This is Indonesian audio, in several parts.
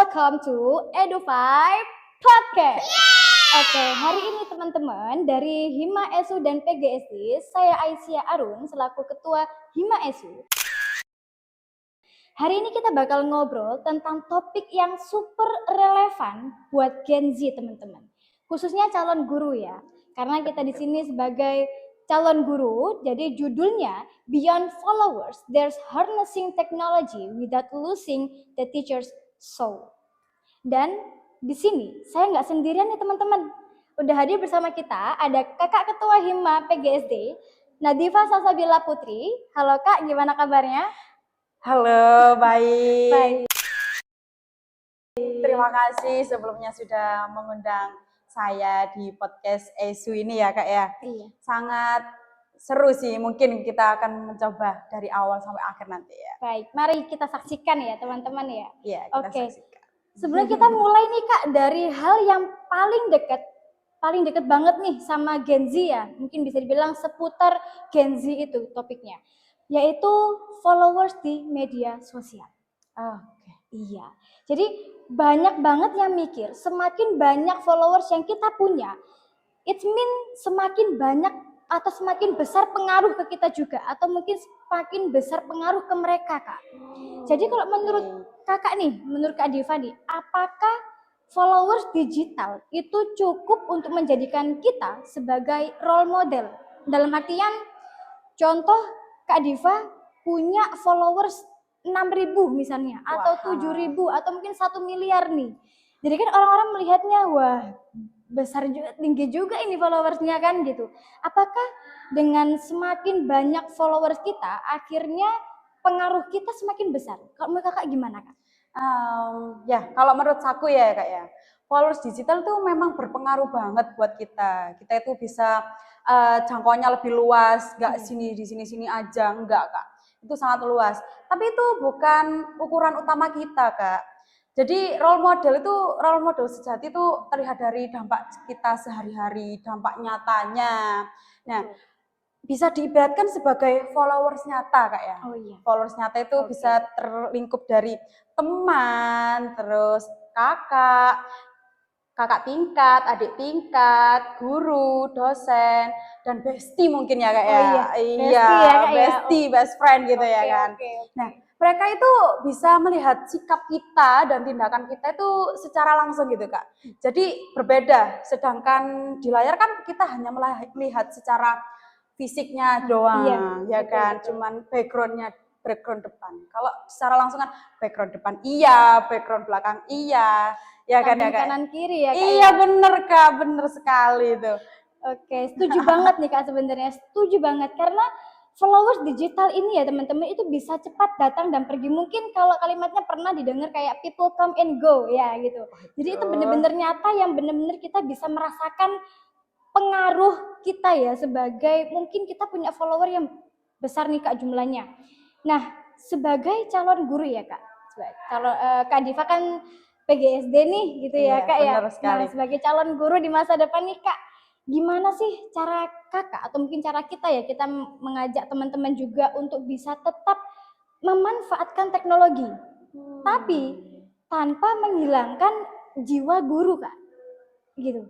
welcome to Edu5 Podcast. Oke, hari ini teman-teman dari Hima ESU dan PGSD, saya Aisyah Arun selaku Ketua Hima ESU. Hari ini kita bakal ngobrol tentang topik yang super relevan buat Gen Z teman-teman. Khususnya calon guru ya. Karena kita di sini sebagai calon guru, jadi judulnya Beyond Followers, There's Harnessing Technology Without Losing the Teacher's Soul. Dan di sini saya nggak sendirian nih teman-teman. Udah hadir bersama kita ada Kakak Ketua Hima PGSD, Nadifa Salsabila Putri. Halo Kak, gimana kabarnya? Halo, baik. Baik. Terima kasih sebelumnya sudah mengundang saya di podcast ESU ini ya Kak ya. Iya. Sangat seru sih, mungkin kita akan mencoba dari awal sampai akhir nanti ya. Baik, mari kita saksikan ya teman-teman ya. Iya, kita saksikan. Sebelum kita mulai nih Kak, dari hal yang paling dekat banget nih sama Gen Z ya, mungkin bisa dibilang seputar Gen Z itu topiknya, yaitu followers di media sosial. Oke. Iya, jadi banyak banget yang mikir, semakin banyak followers yang kita punya, it mean semakin banyak atau semakin besar pengaruh ke kita juga, atau mungkin semakin besar pengaruh ke mereka Kak. Jadi kalau menurut Kakak nih, menurut Kak Diva nih, apakah followers digital itu cukup untuk menjadikan kita sebagai role model? Dalam artian, contoh Kak Diva punya followers 6.000 misalnya, atau 7.000, atau mungkin 1 miliar nih. Jadi kan orang-orang melihatnya, wah besar juga, tinggi juga ini followersnya kan gitu. Apakah dengan semakin banyak followers kita, akhirnya pengaruh kita semakin besar? Kalau menurut Kakak gimana Kak? Ya, kalau menurut aku ya Kak ya, followers digital tuh memang berpengaruh banget buat kita. Kita itu bisa jangkauannya lebih luas, nggak di sini aja, enggak Kak. Itu sangat luas. Tapi itu bukan ukuran utama kita Kak. Jadi role model sejati itu terlihat dari dampak kita sehari-hari, dampak nyatanya. Nah, bisa diibaratkan sebagai followers nyata Kak ya. Oh iya. Followers nyata itu bisa terlingkup dari teman, terus kakak tingkat, adik tingkat, guru, dosen, dan bestie mungkin ya Kak ya. Bestie, best friend gitu ya kan. Nah, mereka itu bisa melihat sikap kita dan tindakan kita itu secara langsung gitu Kak. Jadi berbeda, sedangkan di layar kan kita hanya melihat secara fisiknya doang, ya kan, cuman background depan. Kalau secara langsung kan background depan iya, background belakang iya, ya kan ya Kak. Kanan kiri ya Kak. Iya bener Kak, bener sekali itu. Oke, setuju banget nih Kak sebenarnya, setuju banget karena followers digital ini ya teman-teman itu bisa cepat datang dan pergi. Mungkin kalau kalimatnya pernah didengar kayak people come and go ya gitu. Jadi itu benar-benar nyata yang benar-benar kita bisa merasakan pengaruh kita ya sebagai mungkin kita punya follower yang besar nih Kak jumlahnya. Nah, sebagai calon guru ya Kak. Kalau Kak Diva kan PGSD nih gitu ya Kak ya. Nah, sebagai calon guru di masa depan nih Kak, gimana sih cara Kakak atau mungkin cara kita ya, kita mengajak teman-teman juga untuk bisa tetap memanfaatkan teknologi, tapi tanpa menghilangkan jiwa guru Kak, gitu.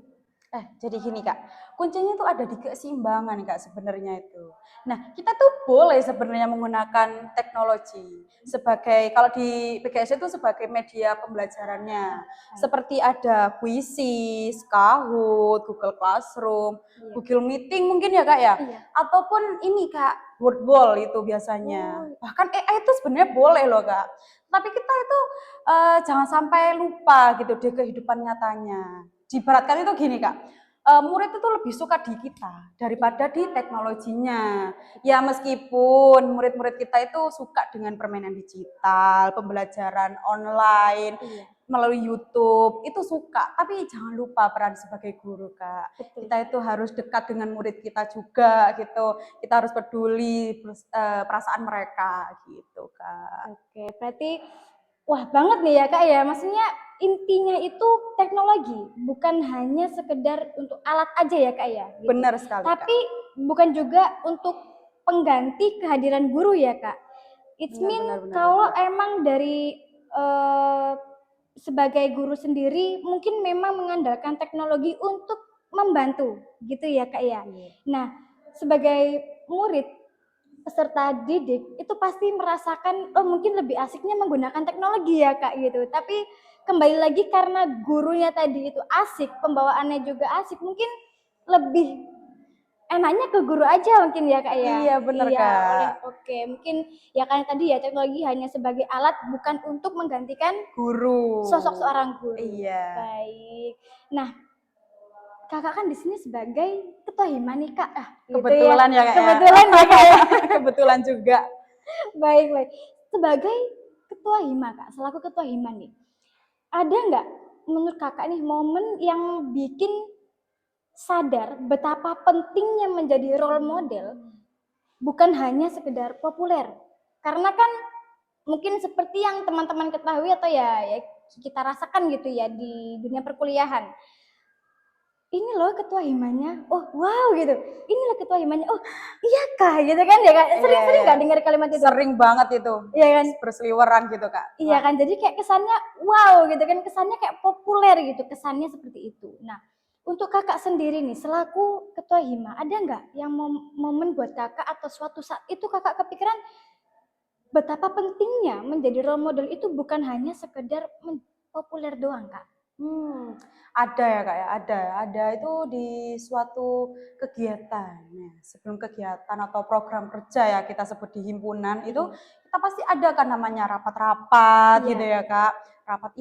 Jadi gini Kak, kuncinya itu ada di keseimbangan Kak sebenarnya itu. Nah, kita tuh boleh sebenarnya menggunakan teknologi sebagai, kalau di PGS itu sebagai media pembelajarannya. Seperti ada Quizzes, Kahoot, Google Classroom, Google Meeting mungkin ya Kak ya. Ataupun ini Kak, Wordwall itu biasanya. Bahkan AI itu sebenarnya boleh loh Kak. Tapi kita itu jangan sampai lupa gitu di kehidupan nyatanya. Diibaratkan itu gini Kak, murid itu lebih suka di kita daripada di teknologinya. Ya meskipun murid-murid kita itu suka dengan permainan digital, pembelajaran online, melalui YouTube, itu suka. Tapi jangan lupa peran sebagai guru Kak. Kita itu harus dekat dengan murid kita juga gitu. Kita harus peduli perasaan mereka gitu Kak. Oke, berarti wah banget nih ya Kak ya, maksudnya intinya itu teknologi, bukan hanya sekedar untuk alat aja ya Kak ya. Gitu. Benar sekali Tapi Kak. bukan juga untuk pengganti kehadiran guru ya Kak. It's mean kalau emang dari sebagai guru sendiri mungkin memang mengandalkan teknologi untuk membantu gitu ya Kak ya. Nah, sebagai murid peserta didik itu pasti merasakan oh mungkin lebih asiknya menggunakan teknologi ya Kak gitu. Tapi kembali lagi karena gurunya tadi itu asik, pembawaannya juga asik, mungkin lebih enaknya ke guru aja mungkin ya Kak ya. Iya, bener, Kak. Oke, mungkin ya kan tadi ya teknologi hanya sebagai alat bukan untuk menggantikan Guru. sosok seorang guru. Iya. Baik. Nah, Kakak kan di sini sebagai ketua hima nih Kak. Kebetulan ya, Kak. Kebetulan ya Kak ya. Kebetulan juga. Baik. Sebagai ketua hima Kak, selaku ketua hima nih, ada nggak menurut Kakak nih momen yang bikin sadar betapa pentingnya menjadi role model bukan hanya sekedar populer. Karena kan mungkin seperti yang teman-teman ketahui atau ya kita rasakan gitu ya di dunia perkuliahan. Ini loh ketua himanya, oh wow gitu. Ini loh ketua himanya, oh iya kah gitu kan ya Kak. Sering-sering nggak dengar kalimat itu? Sering banget itu. Iya kan? Berseliweran gitu Kak. Iya kan, jadi kayak kesannya wow gitu kan, kesannya kayak populer gitu, kesannya seperti itu. Nah, untuk Kakak sendiri nih, selaku ketua hima, ada nggak yang momen buat Kakak atau suatu saat itu Kakak kepikiran betapa pentingnya menjadi role model itu bukan hanya sekedar populer doang Kak? Ada ya Kak ya, ada itu di suatu kegiatan. Nah, sebelum kegiatan atau program kerja ya kita sebut di himpunan itu kita pasti ada kan namanya rapat-rapat gitu ya Kak. Rapat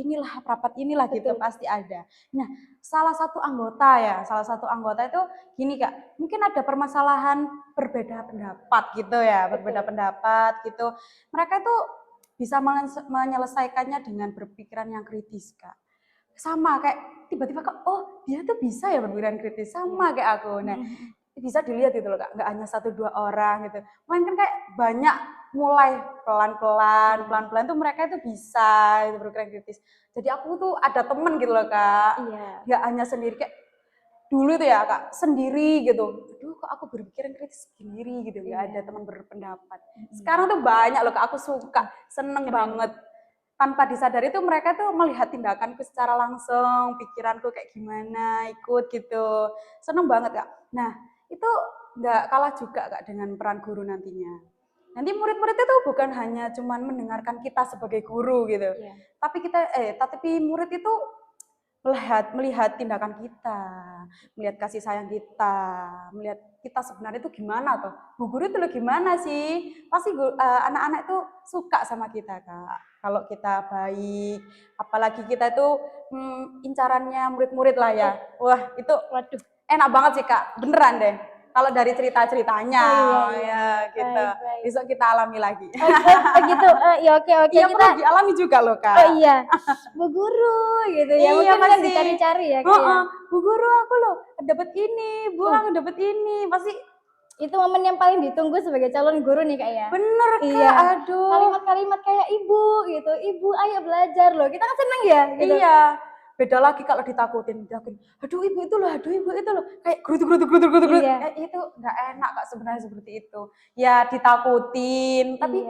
inilah gitu pasti ada. Nah, salah satu anggota itu gini Kak, mungkin ada permasalahan berbeda pendapat gitu ya, berbeda pendapat gitu. Mereka itu bisa menyelesaikannya dengan berpikiran yang kritis Kak. Sama kayak tiba-tiba kok oh dia tuh bisa ya berpikiran kritis sama kayak aku. Nah, bisa dilihat gitu loh Kak, nggak hanya 1-2 orang gitu. Mungkin kayak banyak mulai pelan-pelan tuh mereka itu bisa itu berpikiran kritis. Jadi aku tuh ada temen gitu loh Kak. Nggak hanya sendiri kayak dulu itu ya Kak, sendiri gitu. Aduh kok aku berpikiran kritis sendiri gitu, nggak ada teman berpendapat. Sekarang tuh banyak loh Kak, aku suka, seneng banget. Tanpa disadari tuh mereka tuh melihat tindakanku secara langsung, pikiranku kayak gimana, ikut gitu. Seneng banget Kak. Nah, itu nggak kalah juga Kak dengan peran guru nantinya. Nanti murid-murid itu bukan hanya cuman mendengarkan kita sebagai guru gitu. Tapi murid itu melihat tindakan kita, melihat kasih sayang kita, melihat kita sebenarnya itu gimana tuh. Bu guru itu lo gimana sih? Pasti anak-anak itu suka sama kita Kak. Kalau kita baik, apalagi kita itu incarannya murid-murid lah ya. Wah itu enak banget sih Kak, beneran deh. Kalau dari cerita-ceritanya, gitu. Baik. Besok kita alami lagi. Gitu, ya oke. Iya kita perlu dialami juga loh Kak. Oh iya, Bu Guru gitu ya, Iya, mungkin kan dicari-cari ya kayak. Bu Guru aku loh dapat ini, Bu aku dapat ini, pasti itu momen yang paling ditunggu sebagai calon guru nih Kak ya. Bener Kak, iya. aduh. Kalimat-kalimat kayak ibu gitu, ibu ayo belajar loh, kita kan seneng ya gitu. Iya, beda lagi kalau ditakutin, aduh ibu itu loh, kayak gerutu. Itu nggak enak Kak sebenarnya seperti itu. Ya ditakutin, tapi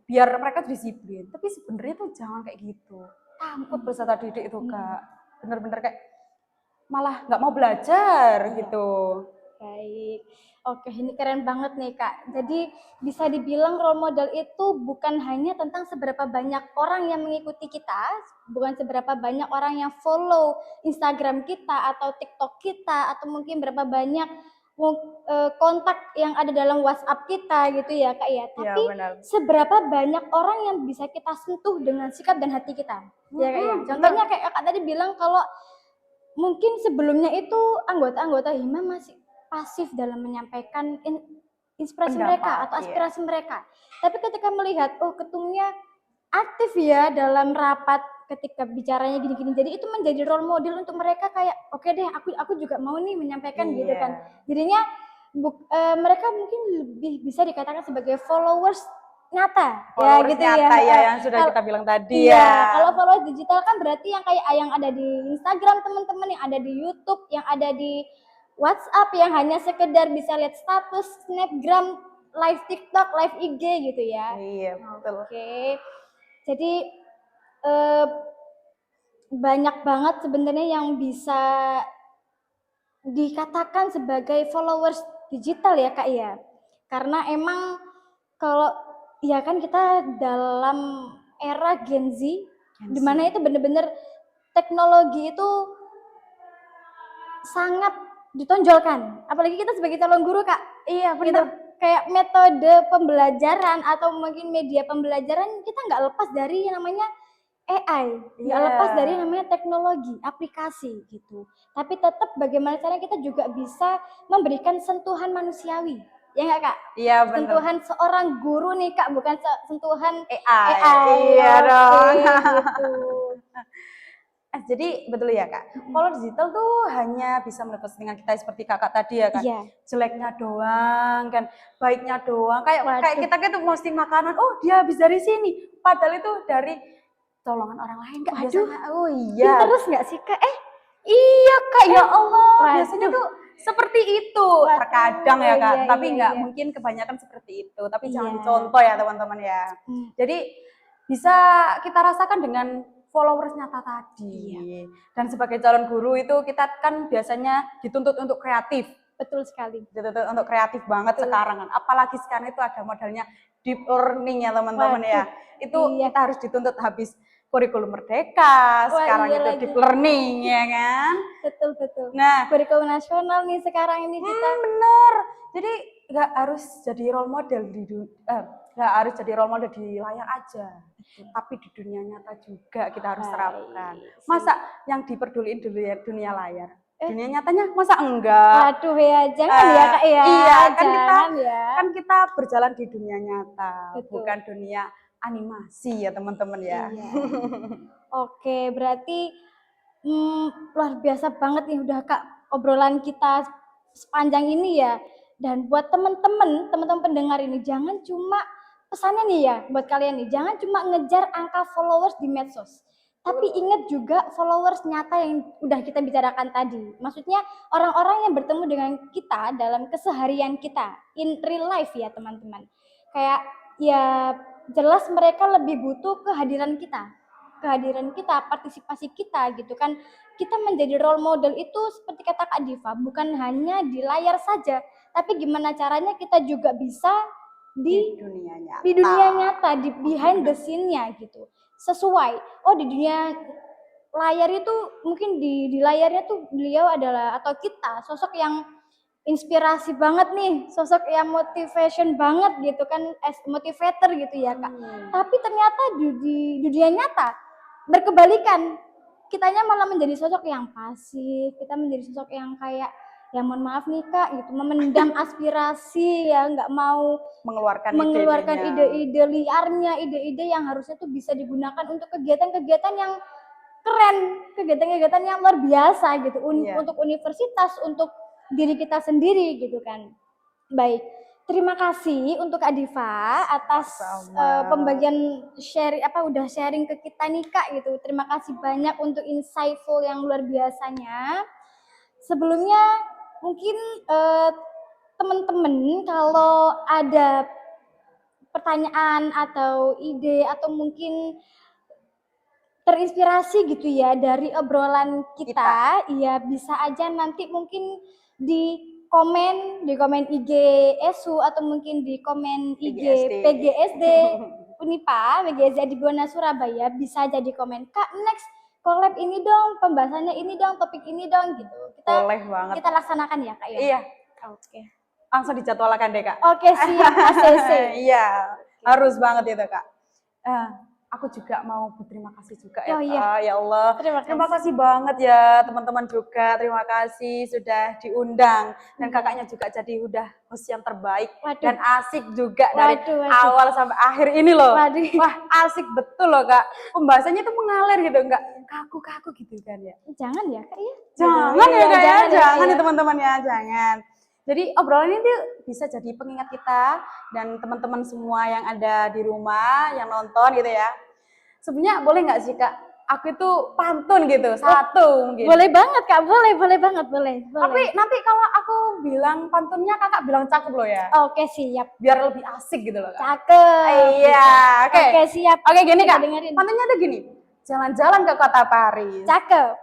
biar mereka disiplin. Tapi sebenarnya tuh jangan kayak gitu. Takut peserta didik itu Kak, bener-bener kayak malah nggak mau belajar gitu. Baik. Oke, ini keren banget nih Kak. Jadi bisa dibilang role model itu bukan hanya tentang seberapa banyak orang yang mengikuti kita, bukan seberapa banyak orang yang follow Instagram kita atau TikTok kita, atau mungkin berapa banyak kontak yang ada dalam WhatsApp kita gitu ya Kak ya. Tapi seberapa banyak orang yang bisa kita sentuh dengan sikap dan hati kita. Ya Kak ya. Contohnya kayak Kak tadi bilang kalau mungkin sebelumnya itu anggota-anggota hima masih pasif dalam menyampaikan inspirasi mereka atau aspirasi mereka. Tapi ketika melihat ketumnya aktif ya dalam rapat ketika bicaranya gini-gini, jadi itu menjadi role model untuk mereka kayak oke deh aku juga mau nih menyampaikan gitu kan. Jadinya mereka mungkin lebih bisa dikatakan sebagai followers nyata followers gitu nyata ya yang sudah kita bilang tadi ya. Kalau followers digital kan berarti yang kayak yang ada di Instagram teman-teman, yang ada di YouTube, yang ada di WhatsApp, yang hanya sekedar bisa lihat status, snapgram, live TikTok, live IG gitu ya. Iya betul. Oke. Jadi banyak banget sebenarnya yang bisa dikatakan sebagai followers digital ya Kak ya. Karena emang kalau ya kan kita dalam era Gen Z, di mana itu bener-bener teknologi itu sangat ditonjolkan. Apalagi kita sebagai calon guru Kak, Iya gitu. benar. Kayak metode pembelajaran atau mungkin media pembelajaran kita nggak lepas dari yang namanya AI, nggak Iya. lepas dari yang namanya teknologi, aplikasi gitu. Tapi tetap bagaimana caranya kita juga bisa memberikan sentuhan manusiawi, ya nggak Kak? Iya benar. Sentuhan seorang guru nih Kak, bukan sentuhan AI. AI. Iya Oke, dong. gitu. Jadi betul ya Kak, kalau digital tuh hanya bisa melepas dengan kita seperti kakak tadi ya kan, Iya. jeleknya doang kan, baiknya doang. Kayak Waduh. kita tuh mesti makanan, oh dia habis dari sini, padahal itu dari tolongan orang lain Kak Waduh. biasanya. Oh iya. Pinterest nggak sih Kak? Iya Kak, ya Allah, biasanya Waduh. tuh seperti itu. Waduh, Terkadang ya Kak, iya, tapi iya, nggak iya. mungkin kebanyakan seperti itu. Tapi jangan Iya. dicontoh ya teman-teman ya. Jadi bisa kita rasakan dengan followers nyata tadi. Iya. Dan sebagai calon guru itu kita kan biasanya dituntut untuk kreatif. Betul sekali. Dituntut untuk kreatif banget Betul. sekarang kan. Apalagi sekarang itu ada modelnya deep learning ya teman-teman ya. Waduh, Itu iya. kita harus dituntut habis kurikulum merdeka, Wah, sekarang iya itu lagi. deep learning ya kan. Betul, betul. Nah, Kurikulum nasional nih sekarang ini kita. bener. Jadi nggak harus jadi role model nggak harus jadi role model di layar aja, tapi di dunia nyata juga kita harus terapkan. Masa yang diperduliin dunia layar, dunia nyatanya masa enggak? Waduh ya, jangan ya Kak ya. Iya, kan Jangan ya. kan kita berjalan di dunia nyata, Betul. bukan dunia animasi ya teman-teman ya. Iya. Oke, berarti luar biasa banget nih udah Kak obrolan kita sepanjang ini ya. Dan buat teman-teman pendengar ini jangan cuma pesannya nih ya buat kalian nih, jangan cuma ngejar angka followers di medsos. Tapi ingat juga followers nyata yang udah kita bicarakan tadi. Maksudnya orang-orang yang bertemu dengan kita dalam keseharian kita in real life ya teman-teman. Kayak ya jelas mereka lebih butuh kehadiran kita, partisipasi kita gitu kan. Kita menjadi role model itu seperti kata Kak Diva, bukan hanya di layar saja, tapi gimana caranya kita juga bisa di dunia nyata, di behind the scene-nya gitu. Sesuai. Oh, di dunia layar itu mungkin di layarnya tuh beliau adalah atau kita sosok yang inspirasi banget nih, sosok yang motivation banget gitu kan, as motivator gitu ya Kak. Tapi ternyata di dunia nyata berkebalikan, kitanya malah menjadi sosok yang pasif, kita menjadi sosok yang kayak ya mohon maaf nih Kak gitu, memendam aspirasi ya, nggak mau mengeluarkan ide-ide liarnya, ide-ide yang harusnya tuh bisa digunakan untuk kegiatan-kegiatan yang keren, kegiatan-kegiatan yang luar biasa gitu, untuk universitas, untuk diri kita sendiri gitu kan. Baik, terima kasih untuk Kak Diva atas pembagian udah sharing ke kita nih Kak gitu. Terima kasih banyak untuk insightful yang luar biasanya. Sebelumnya mungkin teman-teman kalau ada pertanyaan atau ide atau mungkin terinspirasi gitu ya dari obrolan kita, ya bisa aja nanti mungkin di komen IG ESU atau mungkin di komen IG PGSD Unipa, PGSD Adibuana Surabaya, bisa jadi komen Kak next collab ini dong, pembahasannya ini dong, topik ini dong gitu. Boleh banget. Kita laksanakan ya Kak ya. Iya. Oke. Langsung dijadwalkan deh Kak. Oke, siap ACC. Iya, harus banget itu Kak. Aku juga mau berterima kasih juga ya Kak. Ya Allah. Terima kasih banget ya teman-teman juga. Terima kasih sudah diundang dan kakaknya juga jadi udah host yang terbaik dan asik juga dari awal sampai akhir ini loh. Wah, asik betul loh Kak. Pembahasannya tuh mengalir gitu, enggak kaku-kaku gitu kan ya. Jangan ya Kak ya. Jangan ya Kak ya, jangan ya teman-teman ya, jangan. Jadi obrolan ini tuh bisa jadi pengingat kita dan teman-teman semua yang ada di rumah, yang nonton gitu ya. Sebenarnya boleh nggak sih Kak, aku itu pantun gitu, satu mungkin. Boleh banget Kak, boleh banget. Tapi nanti kalau aku bilang pantunnya kakak bilang cakep loh ya. Oke, siap. Biar lebih asik gitu loh Kak. Cakep. Iya, oke. Oke, siap. Oke, gini Kak, dengerin. pantunnya tuh gini. jalan-jalan ke kota Paris, Cakep,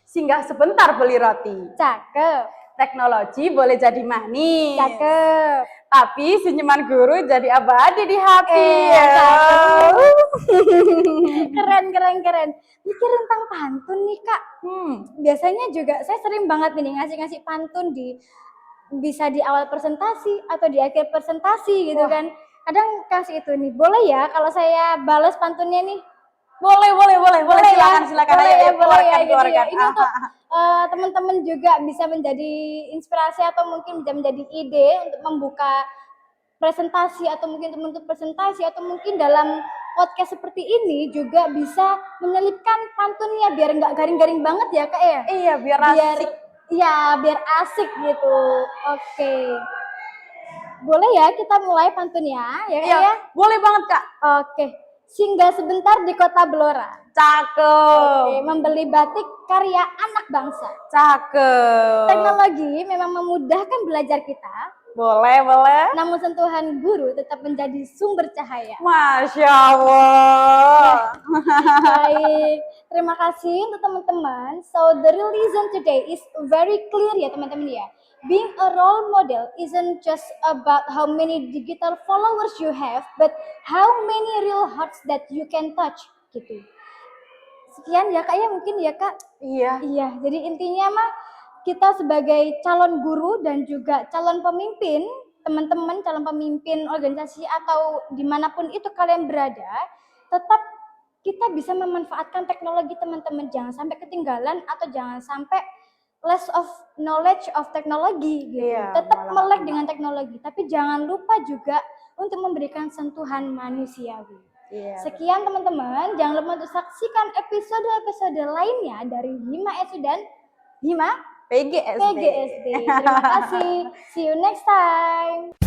singgah sebentar beli roti. cakep, Teknologi boleh jadi manis, cakep. tapi senyuman guru jadi abadi di hati. Cakep. Keren, keren, keren. Mikir tentang pantun nih, Kak. Biasanya juga saya sering banget nih ngasih-ngasih pantun bisa di awal presentasi atau di akhir presentasi gitu kan. Kadang kasih itu nih. Boleh ya kalau saya balas pantunnya nih? Boleh, Ya? silakan. Boleh Ayo, ya, boleh ya, gitu ya. keluarkan. Ini untuk teman-teman juga bisa menjadi inspirasi atau mungkin bisa menjadi ide untuk membuka presentasi atau mungkin teman-teman presentasi atau mungkin dalam podcast seperti ini juga bisa menyelipkan pantunnya biar nggak garing-garing banget ya Kak ya. Iya, biar asik. Ya, biar asik gitu. Oke. Boleh ya kita mulai pantunnya ya Kak Iya, ya? boleh banget Kak. Oke. Singgah sebentar di kota Blora. Cakep. Oke, membeli batik karya anak bangsa. Cakep. Teknologi memang memudahkan belajar kita, Boleh. namun sentuhan guru tetap menjadi sumber cahaya. Masya Allah. Baik, terima kasih untuk teman-teman. So the real reason today is very clear ya teman-teman ya. Being a role model isn't just about how many digital followers you have, but how many real hearts that you can touch gitu. Sekian ya Kak ya, mungkin ya Kak. Iya. Iya, jadi intinya mah kita sebagai calon guru dan juga calon pemimpin, teman-teman calon pemimpin organisasi atau dimanapun itu kalian berada, tetap kita bisa memanfaatkan teknologi teman-teman. Jangan sampai ketinggalan atau jangan sampai less of knowledge of teknologi gitu. Iya, Tetap malah melek dengan teknologi, tapi jangan lupa juga untuk memberikan sentuhan manusiawi. Iya. Sekian teman-teman, jangan lupa untuk saksikan episode-episode lainnya dari Hima Esu dan Hima PGSD. PGSD. Terima kasih. See you next time.